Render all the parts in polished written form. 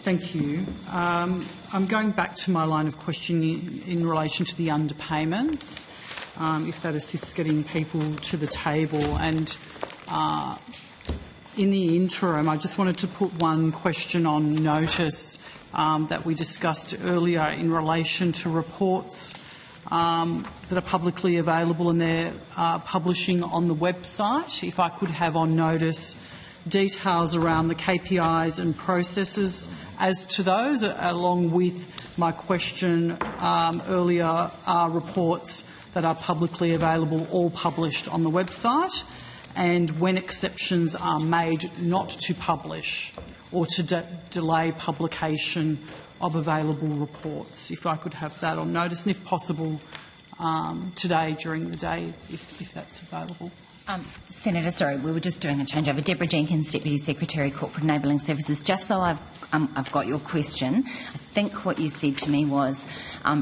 Thank you. I'm going back to my line of questioning in relation to the underpayments, if that assists getting people to the table. And in the interim, I just wanted to put one question on notice that we discussed earlier in relation to reports that are publicly available and they're publishing on the website. If I could have on notice details around the KPIs and processes as to those, along with my question earlier, are reports that are publicly available all published on the website, and when exceptions are made not to publish or to delay publication of available reports. If I could have that on notice, and if possible today during the day, if that's available. Senator, sorry, we were just doing a changeover. Deborah Jenkins, Deputy Secretary, Corporate Enabling Services. Just so I've got your question, I think what you said to me was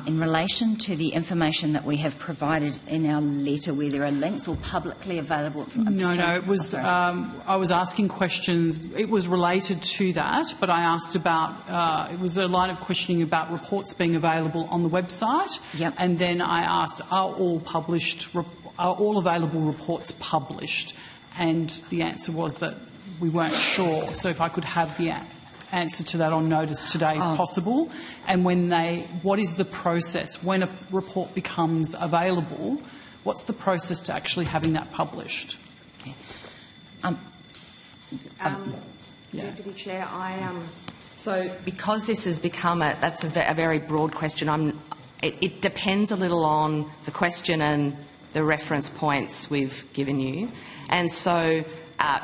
in relation to the information that we have provided in our letter where there are links or publicly available. No, it was. I was asking questions. It was related to that, but I asked about. It was a line of questioning about reports being available on the website. Yep. And then I asked, are all available reports published? And the answer was that we weren't sure. So if I could have the answer to that on notice today, if possible. And what is the process when a report becomes available? What's the process to actually having that published? Okay. Deputy Chair, so because this has become that's a very broad question. It depends a little on the question and the reference points we've given you. And so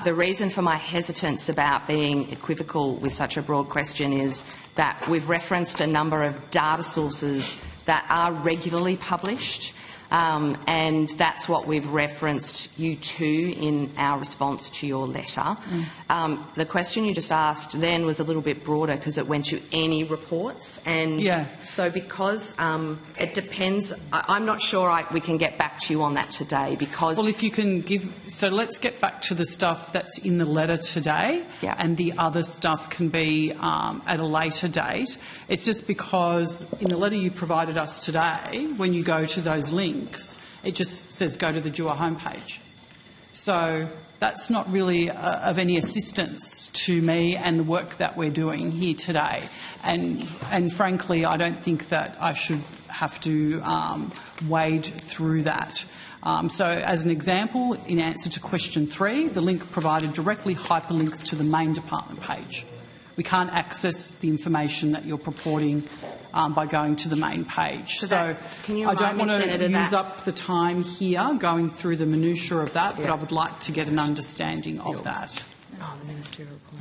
the reason for my hesitance about being equivocal with such a broad question is that we've referenced a number of data sources that are regularly published, and that's what we've referenced you to in our response to your letter. The question you just asked then was a little bit broader because it went to any reports, and so because it depends, I'm not sure we can get back to you on that today because... Well, if you can give... So let's get back to the stuff that's in the letter today, and the other stuff can be at a later date. It's just because in the letter you provided us today, when you go to those links, it just says go to the DUA homepage. So that's not really of any assistance to me and the work that we're doing here today. And frankly, I don't think that I should have to wade through that. So as an example, in answer to question 3, the link provided directly hyperlinks to the main department page. We can't access the information that you're purporting by going to the main page. So I don't want to use up the time here going through the minutiae of that, but I would like to get an understanding of that.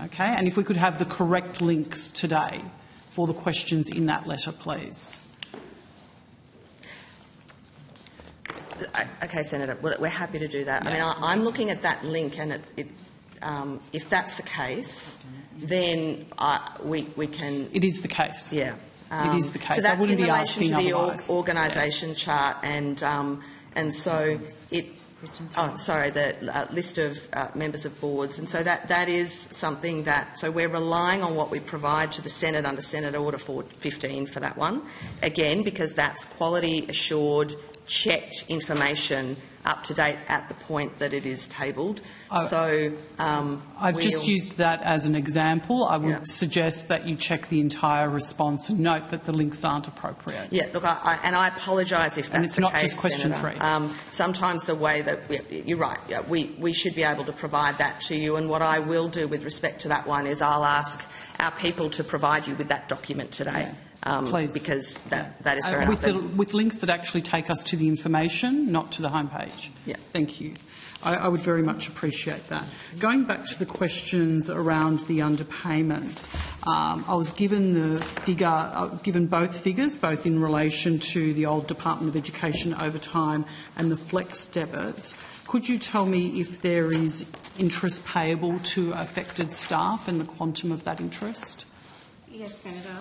Okay, and if we could have the correct links today for the questions in that letter, please. Okay, Senator, we're happy to do that. I mean, I'm looking at that link, and if that's the case, then we can... It is the case. Yeah. It is the case. So that's I wouldn't be asking in relation otherwise. to the organisation chart, and so it... Oh, sorry, the list of members of boards, and so that is something that... So we're relying on what we provide to the Senate under Senate Order 415 for that one, again, because that's quality assured, checked information up to date at the point that it is tabled. I've just used that as an example. I would suggest that you check the entire response and note that the links aren't appropriate. Yeah, look, I apologise if that's the case, and it's not just question Senator. 3. Sometimes the way that you're right, we should be able to provide that to you. And what I will do with respect to that one is I'll ask our people to provide you with that document today. Please. Because that is fair enough. With links that actually take us to the information, not to the homepage. Yeah. Thank you. I would very much appreciate that. Going back to the questions around the underpayments, I was given given both figures, both in relation to the old Department of Education overtime and the flex debits. Could you tell me if there is interest payable to affected staff and the quantum of that interest? Yes, Senator.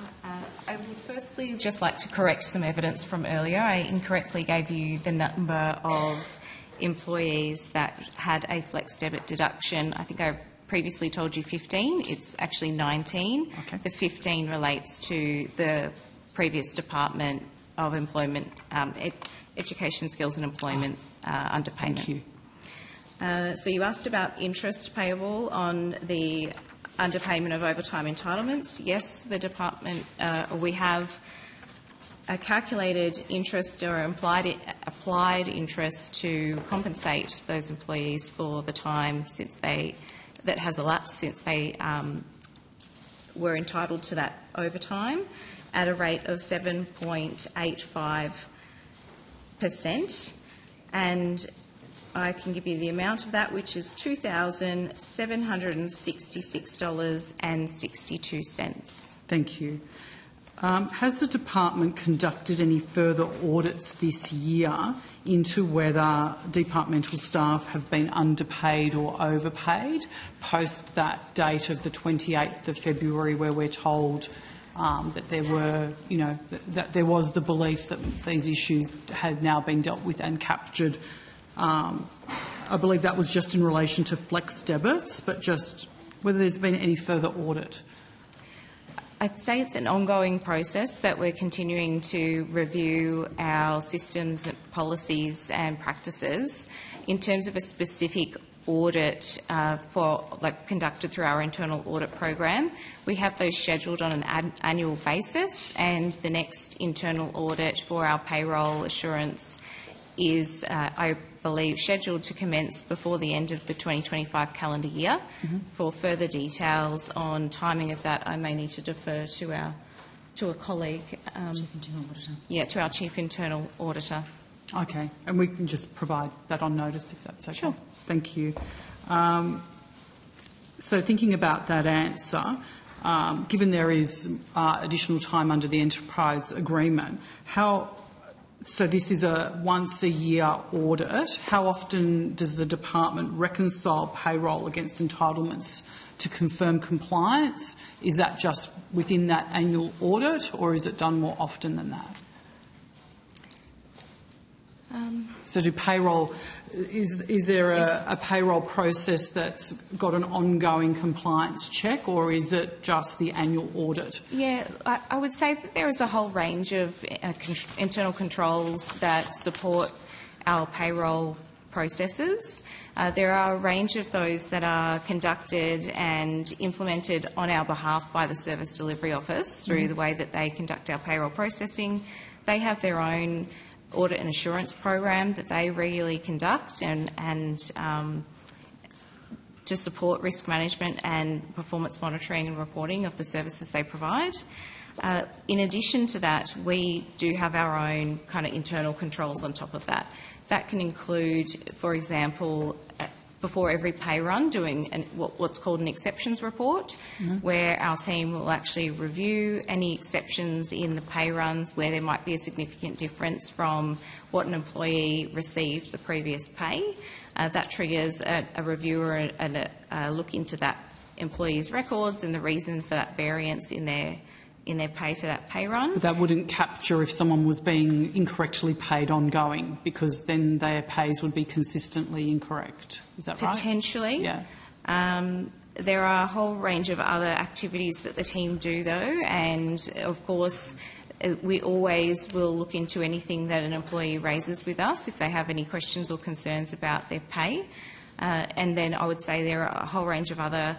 I would firstly just like to correct some evidence from earlier. I incorrectly gave you the number of employees that had a flex debit deduction. I think I previously told you 15. It's actually 19. Okay. The 15 relates to the previous Department of Employment, Education, Skills and Employment underpayment. Thank you. So you asked about interest payable on the underpayment of overtime entitlements. Yes, the department, we have a calculated interest or applied interest to compensate those employees for the time that has elapsed since they were entitled to that overtime at a rate of 7.85%, and I can give you the amount of that, which is $2,766.62. Thank you. Has the department conducted any further audits this year into whether departmental staff have been underpaid or overpaid post that date of the 28th of February, where we're told that there were, that there was the belief that these issues had now been dealt with and captured? I believe that was just in relation to flex debits, but just whether there's been any further audit. I'd say it's an ongoing process that we're continuing to review our systems, policies and practices. In terms of a specific audit conducted through our internal audit program, we have those scheduled on an annual basis, and the next internal audit for our payroll assurance is, I believe, scheduled to commence before the end of the 2025 calendar year. Mm-hmm. For further details on timing of that, I may need to defer to a colleague. Chief Internal Auditor. Yeah, to our Chief Internal Auditor. Okay, and we can just provide that on notice if that's okay. Sure. Thank you. So thinking about that answer, given there is additional time under the enterprise agreement, so this is a once-a-year audit. How often does the department reconcile payroll against entitlements to confirm compliance? Is that just within that annual audit, or is it done more often than that? So do payroll, is there a payroll process that's got an ongoing compliance check, or is it just the annual audit? Yeah, I would say that there is a whole range of internal controls that support our payroll processes. There are a range of those that are conducted and implemented on our behalf by the Service Delivery Office through the way that they conduct our payroll processing. They have their own audit and assurance program that they regularly conduct and to support risk management and performance monitoring and reporting of the services they provide. In addition to that, we do have our own kind of internal controls on top of that. That can include, for example, before every pay run, doing what's called an exceptions report, where our team will actually review any exceptions in the pay runs where there might be a significant difference from what an employee received the previous pay. That triggers a review and a look into that employee's records and the reason for that variance in their pay for that pay run. But that wouldn't capture if someone was being incorrectly paid ongoing, because then their pays would be consistently incorrect. Is that right? Potentially. Yeah. There are a whole range of other activities that the team do, though, and of course we always will look into anything that an employee raises with us if they have any questions or concerns about their pay. And then I would say there are a whole range of other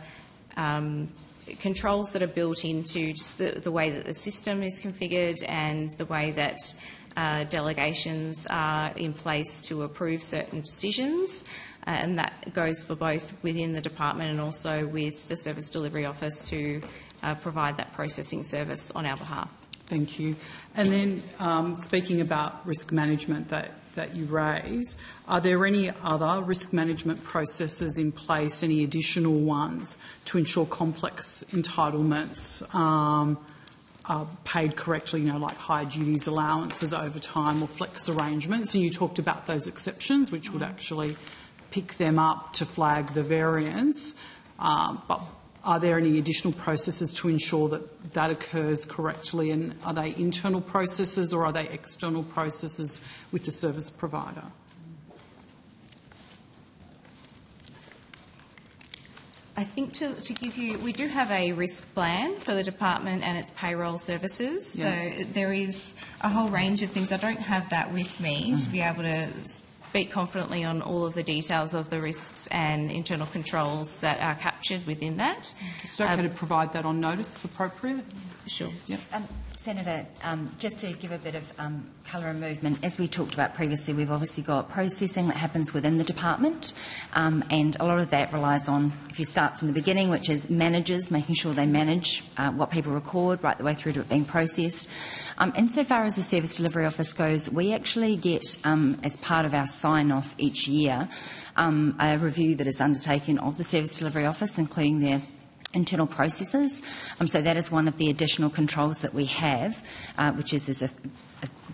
controls that are built into just the way that the system is configured and the way that delegations are in place to approve certain decisions, and that goes for both within the department and also with the Service Delivery Office to provide that processing service on our behalf. Thank you. And then speaking about risk management that you raise, are there any other risk management processes in place, any additional ones, to ensure complex entitlements are paid correctly, like higher duties, allowances, overtime or flex arrangements? And you talked about those exceptions, which would actually pick them up to flag the variance. But are there any additional processes to ensure that that occurs correctly, and are they internal processes or are they external processes with the service provider? I think to give you, we do have a risk plan for the department and its payroll services. Yeah. So there is a whole range of things. I don't have that with me to be able to speak confidently on all of the details of the risks and internal controls that are captured within that. Is it okay to provide that on notice if appropriate? Sure. Yep. Senator, just to give a bit of colour and movement, as we talked about previously, we've obviously got processing that happens within the department, and a lot of that relies on, if you start from the beginning, which is managers, making sure they manage what people record right the way through to it being processed. Insofar as the Service Delivery Office goes, we actually get, as part of our sign-off each year, a review that is undertaken of the Service Delivery Office, including their internal processes. So that is one of the additional controls that we have, which is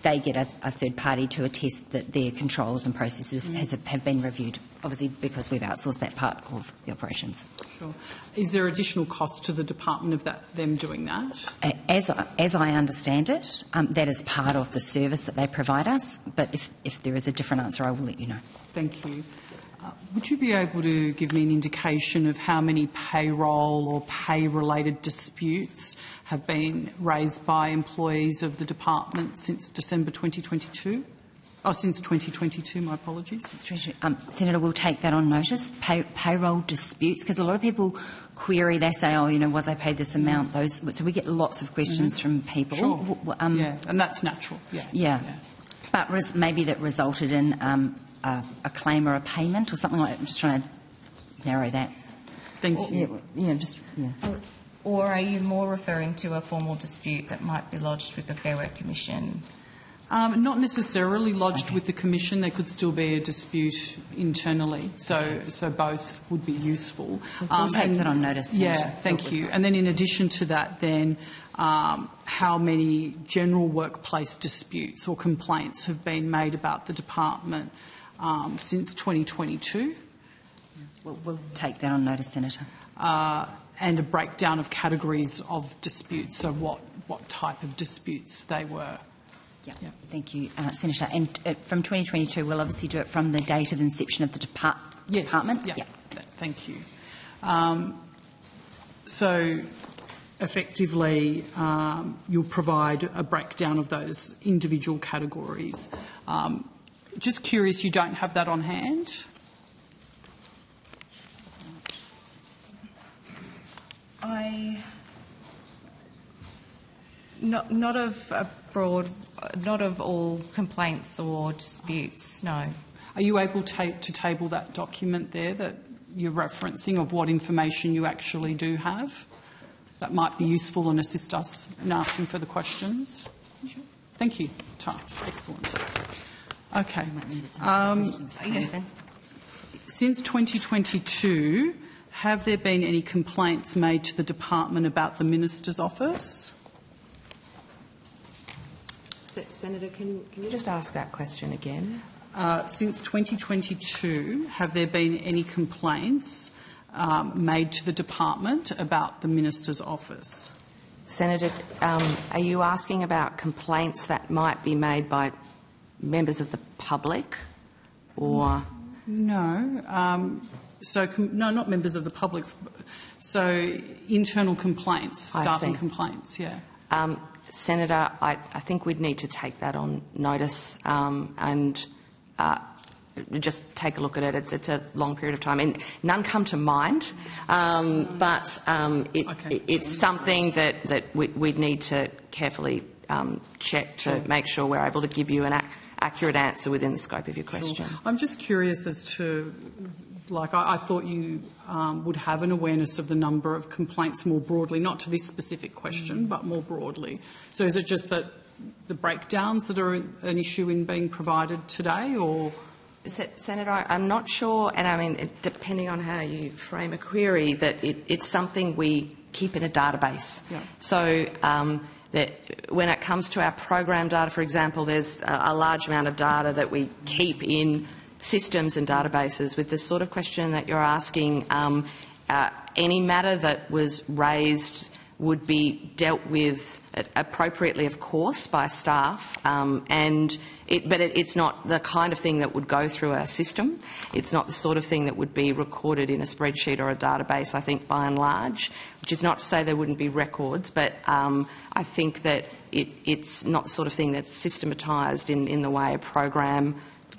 they get a third party to attest that their controls and processes have been reviewed, obviously because we've outsourced that part of the operations. Sure. Is there additional cost to the department of them doing that? As I understand it, that is part of the service that they provide us, but if there is a different answer, I will let you know. Thank you. Would you be able to give me an indication of how many payroll or pay-related disputes have been raised by employees of the department since December 2022? Oh, since 2022, my apologies. Senator, we'll take that on notice. Payroll disputes, because a lot of people query, they say, oh, was I paid this amount? So we get lots of questions from people. Sure. Yeah, and that's natural. Yeah. But maybe that resulted in a claim or a payment or something like that. I'm just trying to narrow that. Thank you. Or are you more referring to a formal dispute that might be lodged with the Fair Work Commission? Not necessarily lodged with the Commission. There could still be a dispute internally, so both would be useful. So we'll take that on notice. Yeah, thank you. And then in addition to that, then how many general workplace disputes or complaints have been made about the department since 2022? We'll take that on notice, Senator. And a breakdown of categories of disputes, so what type of disputes they were. Yeah. Thank you, Senator. And from 2022, we'll obviously do it from the date of inception of the department. Yeah. Thank you. So effectively, you'll provide a breakdown of those individual categories. Just curious, you don't have that on hand? Not of all complaints or disputes, no. Are you able to table that document there that you're referencing of what information you actually do have? That might be useful and assist us in asking further questions. Sure. Thank you, Taff. Excellent. Okay. Since 2022, have there been any complaints made to the department about the Minister's office? Senator, can you just ask that question again? Since 2022, have there been any complaints made to the department about the Minister's office? Senator, are you asking about complaints that might be made by members of the public or...? No. No, not members of the public. So internal complaints, staffing complaints, yeah. Senator, I think we'd need to take that on notice and just take a look at it. It's a long period of time. And none come to mind, but it's something that we'd need to carefully check to make sure we're able to give you an accurate answer within the scope of your question. Sure. I'm just curious as to, I thought you would have an awareness of the number of complaints more broadly, not to this specific question, but more broadly. So is it just that the breakdowns that are an issue in being provided today, or...? Senator, I'm not sure, and I mean, depending on how you frame a query, that it's something we keep in a database. Yeah. So that when it comes to our program data, for example, there's a large amount of data that we keep in systems and databases. With the sort of question that you're asking, any matter that was raised would be dealt with appropriately, of course, by staff, but it's not the kind of thing that would go through a system. It's not the sort of thing that would be recorded in a spreadsheet or a database, I think, by and large, which is not to say there wouldn't be records, but I think that it's not the sort of thing that's systematised in the way a program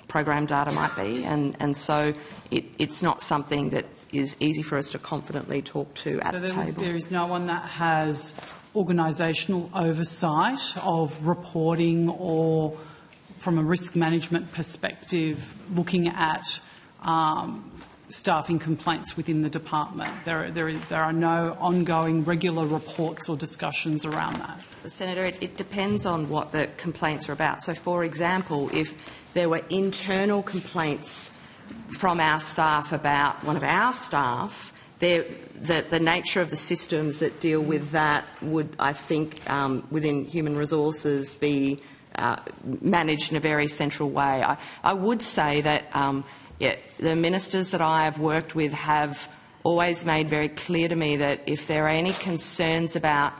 data might be, and so it's not something that is easy for us to confidently talk to at the table. There is no one that has organisational oversight of reporting or, from a risk management perspective, looking at staffing complaints within the department. There are no ongoing regular reports or discussions around that. Senator, it depends on what the complaints are about. So, for example, if there were internal complaints from our staff about one of our staff, the nature of the systems that deal with that would, I think, within human resources be managed in a very central way. I would say that the ministers that I have worked with have always made very clear to me that if there are any concerns about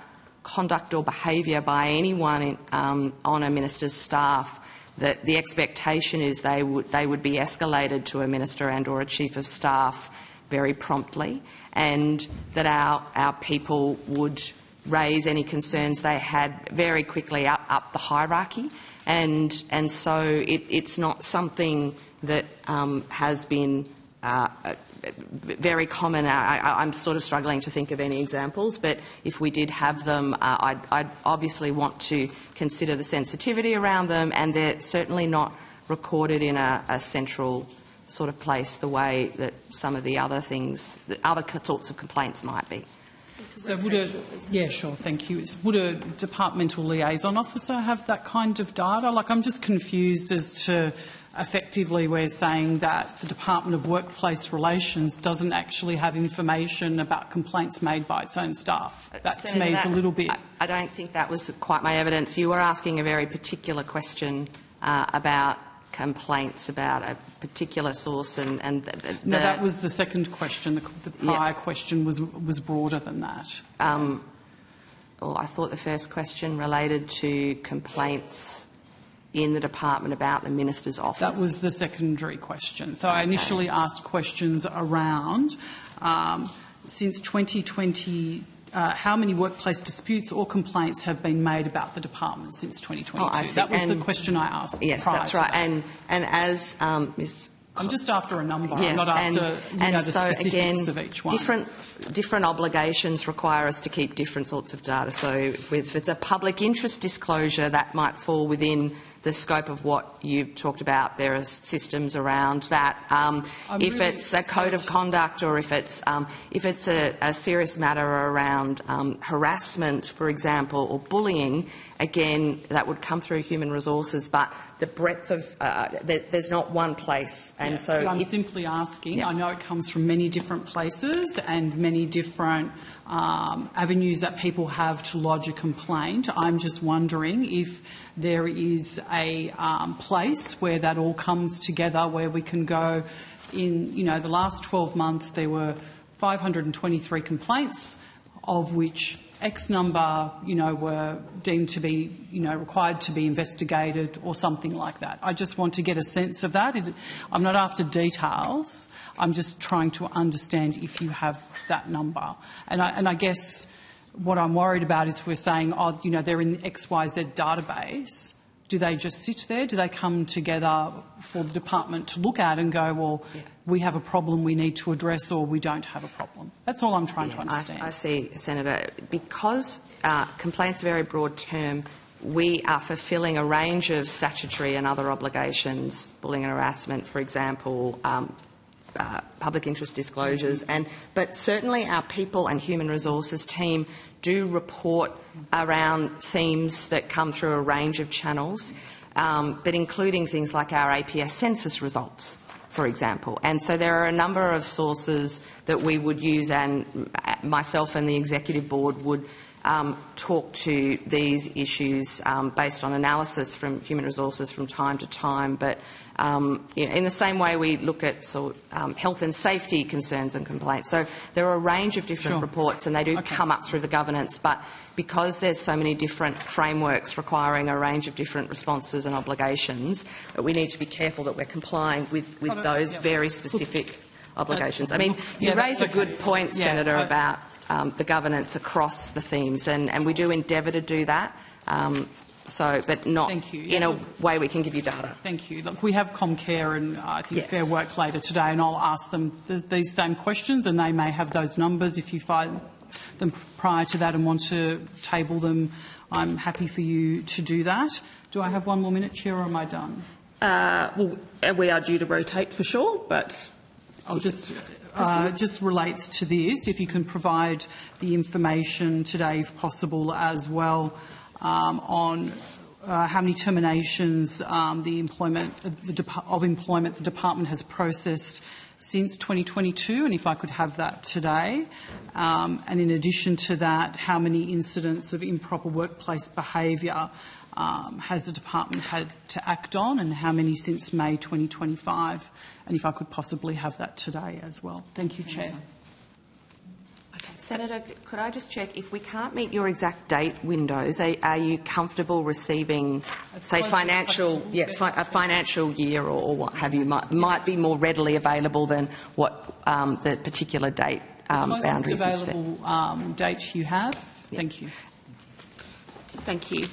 conduct or behaviour by anyone on a minister's staff, that the expectation is they would be escalated to a minister and or a chief of staff very promptly, and that our people would raise any concerns they had very quickly up the hierarchy, and so it's not something that has been very common. I'm sort of struggling to think of any examples, but if we did have them, I'd obviously want to consider the sensitivity around them, and they're certainly not recorded in a central sort of place the way that some of the other things, the other sorts of complaints might be. So would thank you. Would a departmental liaison officer have that kind of data? Like, I'm just confused as to, effectively we're saying that the Department of Workplace Relations doesn't actually have information about complaints made by its own staff. That, Senator, to me, is a little bit... I don't think that was quite my evidence. You were asking a very particular question about complaints about a particular source, and no, that was the second question. The prior question was broader than that. Well, I thought the first question related to complaints in the department about the minister's office. That was the secondary question. So I initially asked questions around since 2020. How many workplace disputes or complaints have been made about the department since 2022? That was the question I asked. Yes, that's right. And as Ms. I'm just after a number. Yes, I'm not after the specifics of each one. Different obligations require us to keep different sorts of data. So if it's a public interest disclosure, that might fall within the scope of what you've talked about. There are systems around that. If it's a code of conduct, or if it's a serious matter around harassment, for example, or bullying, again, that would come through human resources. But the breadth of there's not one place, and so I'm simply asking. Yeah. I know it comes from many different places and many different avenues that people have to lodge a complaint. I'm just wondering if there is a place where that all comes together, where we can go in, the last 12 months there were 523 complaints, of which X number, were deemed to be, required to be investigated or something like that. I just want to get a sense of that. I'm not after details. I'm just trying to understand if you have that number. And I guess what I'm worried about is if we're saying, they're in the XYZ database, do they just sit there? Do they come together for the department to look at and go, well, we have a problem we need to address, or we don't have a problem? That's all I'm trying to understand. I see, Senator. Because complaints are a very broad term, we are fulfilling a range of statutory and other obligations, bullying and harassment, for example, public interest disclosures, but certainly our people and human resources team do report around themes that come through a range of channels, but including things like our APS census results, for example. And so there are a number of sources that we would use, and myself and the Executive Board would talk to these issues based on analysis from human resources from time to time. But in the same way we look at health and safety concerns and complaints. So there are a range of different reports, and they do come up through the governance. But because there's so many different frameworks requiring a range of different responses and obligations, we need to be careful that we're complying with those very specific obligations. I mean, you raise a good point, Senator, about the governance across the themes, and we do endeavour to do that. But not in a way we can give you data. Thank you. Look, we have Comcare and I think Fair Work later today, and I'll ask them these same questions, and they may have those numbers. If you find them prior to that and want to table them, I'm happy for you to do that. Do I have one more minute, Chair, or am I done? Well, we are due to rotate for sure, but I'll just relates to this. If you can provide the information today, if possible, as well, on how many terminations the department has processed since 2022, and if I could have that today. And in addition to that, how many incidents of improper workplace behaviour has the department had to act on, and how many since May 2025? And if I could possibly have that today as well. Thank you, Chair. Senator, could I just check, if we can't meet your exact date windows, are you comfortable receiving, say, a financial year or what have you, might be more readily available than what the particular date boundaries you've set? Available date you have. Thank you. thank you.